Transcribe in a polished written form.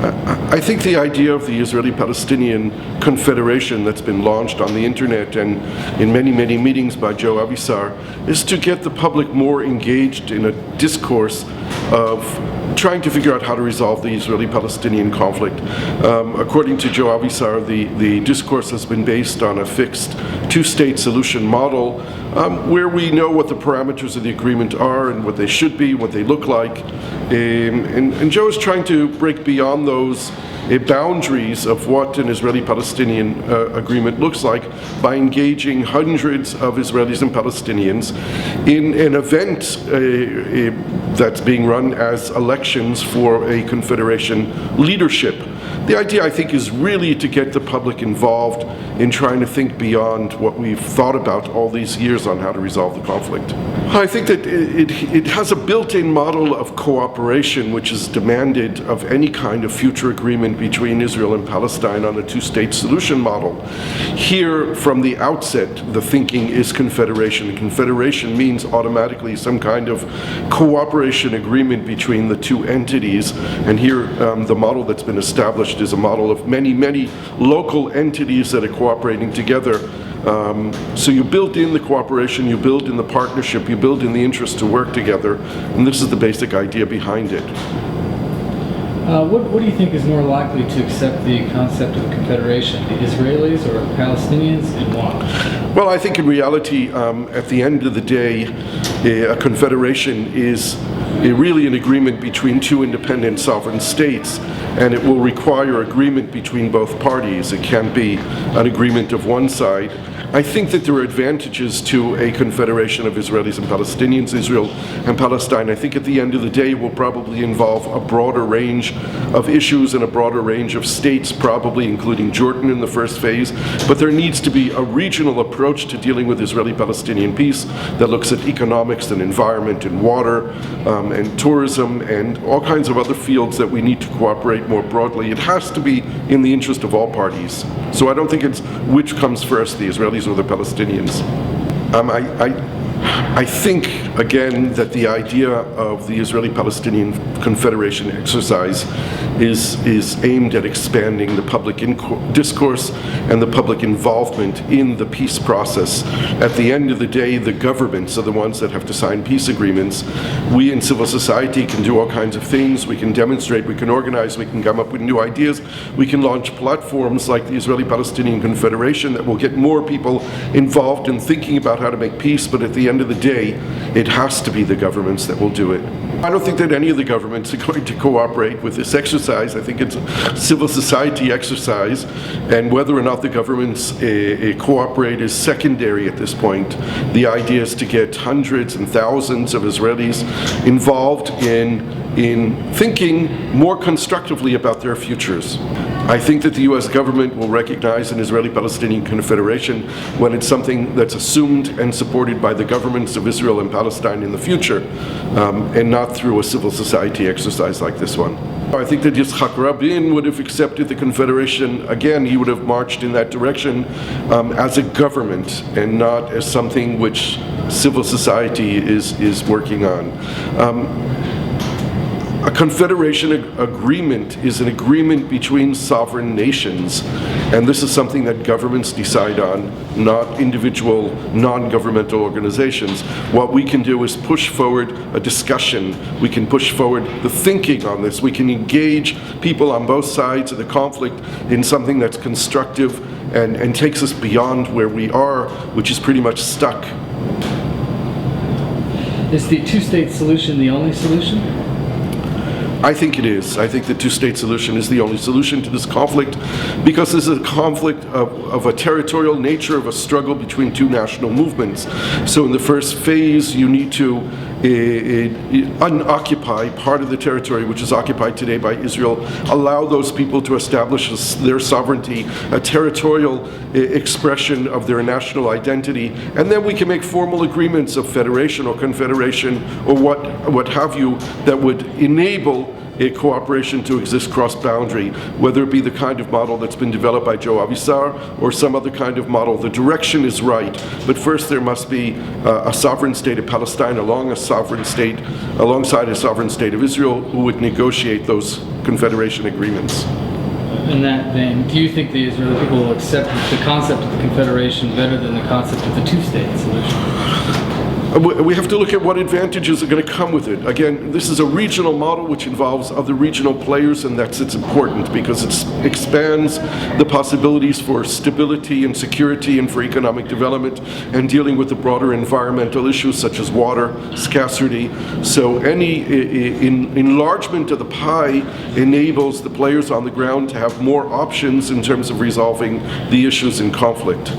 I think the idea of the Israeli-Palestinian Confederation that's been launched on the internet and in many, many meetings by Joe Avisar is to get the public more engaged in a discourse of trying to figure out how to resolve the Israeli-Palestinian conflict. According to Joe Avisar, the discourse has been based on a fixed two-state solution model where we know what the parameters of the agreement are and what they should be, what they look like. And Joe is trying to break beyond those boundaries of what an Israeli-Palestinian agreement looks like by engaging hundreds of Israelis and Palestinians in an event that's being run as elections for a confederation leadership. The idea, I think, is really to get the public involved in trying to think beyond what we've thought about all these years on how to resolve the conflict. I think that it has a built-in model of cooperation which is demanded of any kind of future agreement between Israel and Palestine on a two-state solution model. Here, from the outset, the thinking is confederation. And confederation means automatically some kind of cooperation agreement between the two entities. And here, the model that's been established is a model of many, many local entities that are cooperating together. So you build in the cooperation, you build in the partnership, you build in the interest to work together, and this is the basic idea behind it. What do you think is more likely to accept the concept of a confederation, the Israelis or Palestinians, and why? Well, I think in reality, at the end of the day, a confederation is really an agreement between two independent sovereign states, and it will require agreement between both parties. It can't be an agreement of one side. I think that there are advantages to a confederation of Israelis and Palestinians, Israel and Palestine. I think at the end of the day it will probably involve a broader range of issues and a broader range of states, probably including Jordan in the first phase. But there needs to be a regional approach to dealing with Israeli-Palestinian peace that looks at economics and environment and water and tourism and all kinds of other fields that we need to cooperate more broadly. It has to be in the interest of all parties. So I don't think it's which comes first, the Israelis or the Palestinians. I think, again, that the idea of the Israeli-Palestinian Confederation exercise is aimed at expanding the public discourse and the public involvement in the peace process. At the end of the day, the governments are the ones that have to sign peace agreements. We in civil society can do all kinds of things. We can demonstrate, we can organize, we can come up with new ideas. We can launch platforms like the Israeli-Palestinian Confederation that will get more people involved in thinking about how to make peace, but at the end of the day, it has to be the governments that will do it. I don't think that any of the governments are going to cooperate with this exercise. I think it's a civil society exercise, and whether or not the governments cooperate is secondary at this point. The idea is to get hundreds and thousands of Israelis involved in thinking more constructively about their futures. I think that the U.S. government will recognize an Israeli-Palestinian Confederation when it's something that's assumed and supported by the governments of Israel and Palestine in the future, and not through a civil society exercise like this one. I think that Yitzhak Rabin would have accepted the Confederation. Again, he would have marched in that direction as a government and not as something which civil society is working on. A confederation agreement is an agreement between sovereign nations, and this is something that governments decide on, not individual non-governmental organizations. What we can do is push forward a discussion. We can push forward the thinking on this. We can engage people on both sides of the conflict in something that's constructive and takes us beyond where we are, which is pretty much stuck. Is the two-state solution the only solution? I think it is. I think the two-state solution is the only solution to this conflict because this is a conflict of a territorial nature, of a struggle between two national movements. So in the first phase, you need to unoccupy part of the territory which is occupied today by Israel, allow those people to establish their sovereignty, a territorial expression of their national identity, and then we can make formal agreements of federation or confederation or what have you that would enable a cooperation to exist cross-boundary, whether it be the kind of model that's been developed by Joe Avisar or some other kind of model. The direction is right, but first there must be a sovereign state of Palestine alongside a sovereign state of Israel who would negotiate those Confederation agreements. In that vein, do you think the Israeli people will accept the concept of the Confederation better than the concept of the two-state solution? We have to look at what advantages are going to come with it. Again, this is a regional model which involves other regional players, and it's important because it expands the possibilities for stability and security and for economic development and dealing with the broader environmental issues such as water scarcity. So any enlargement of the pie enables the players on the ground to have more options in terms of resolving the issues in conflict.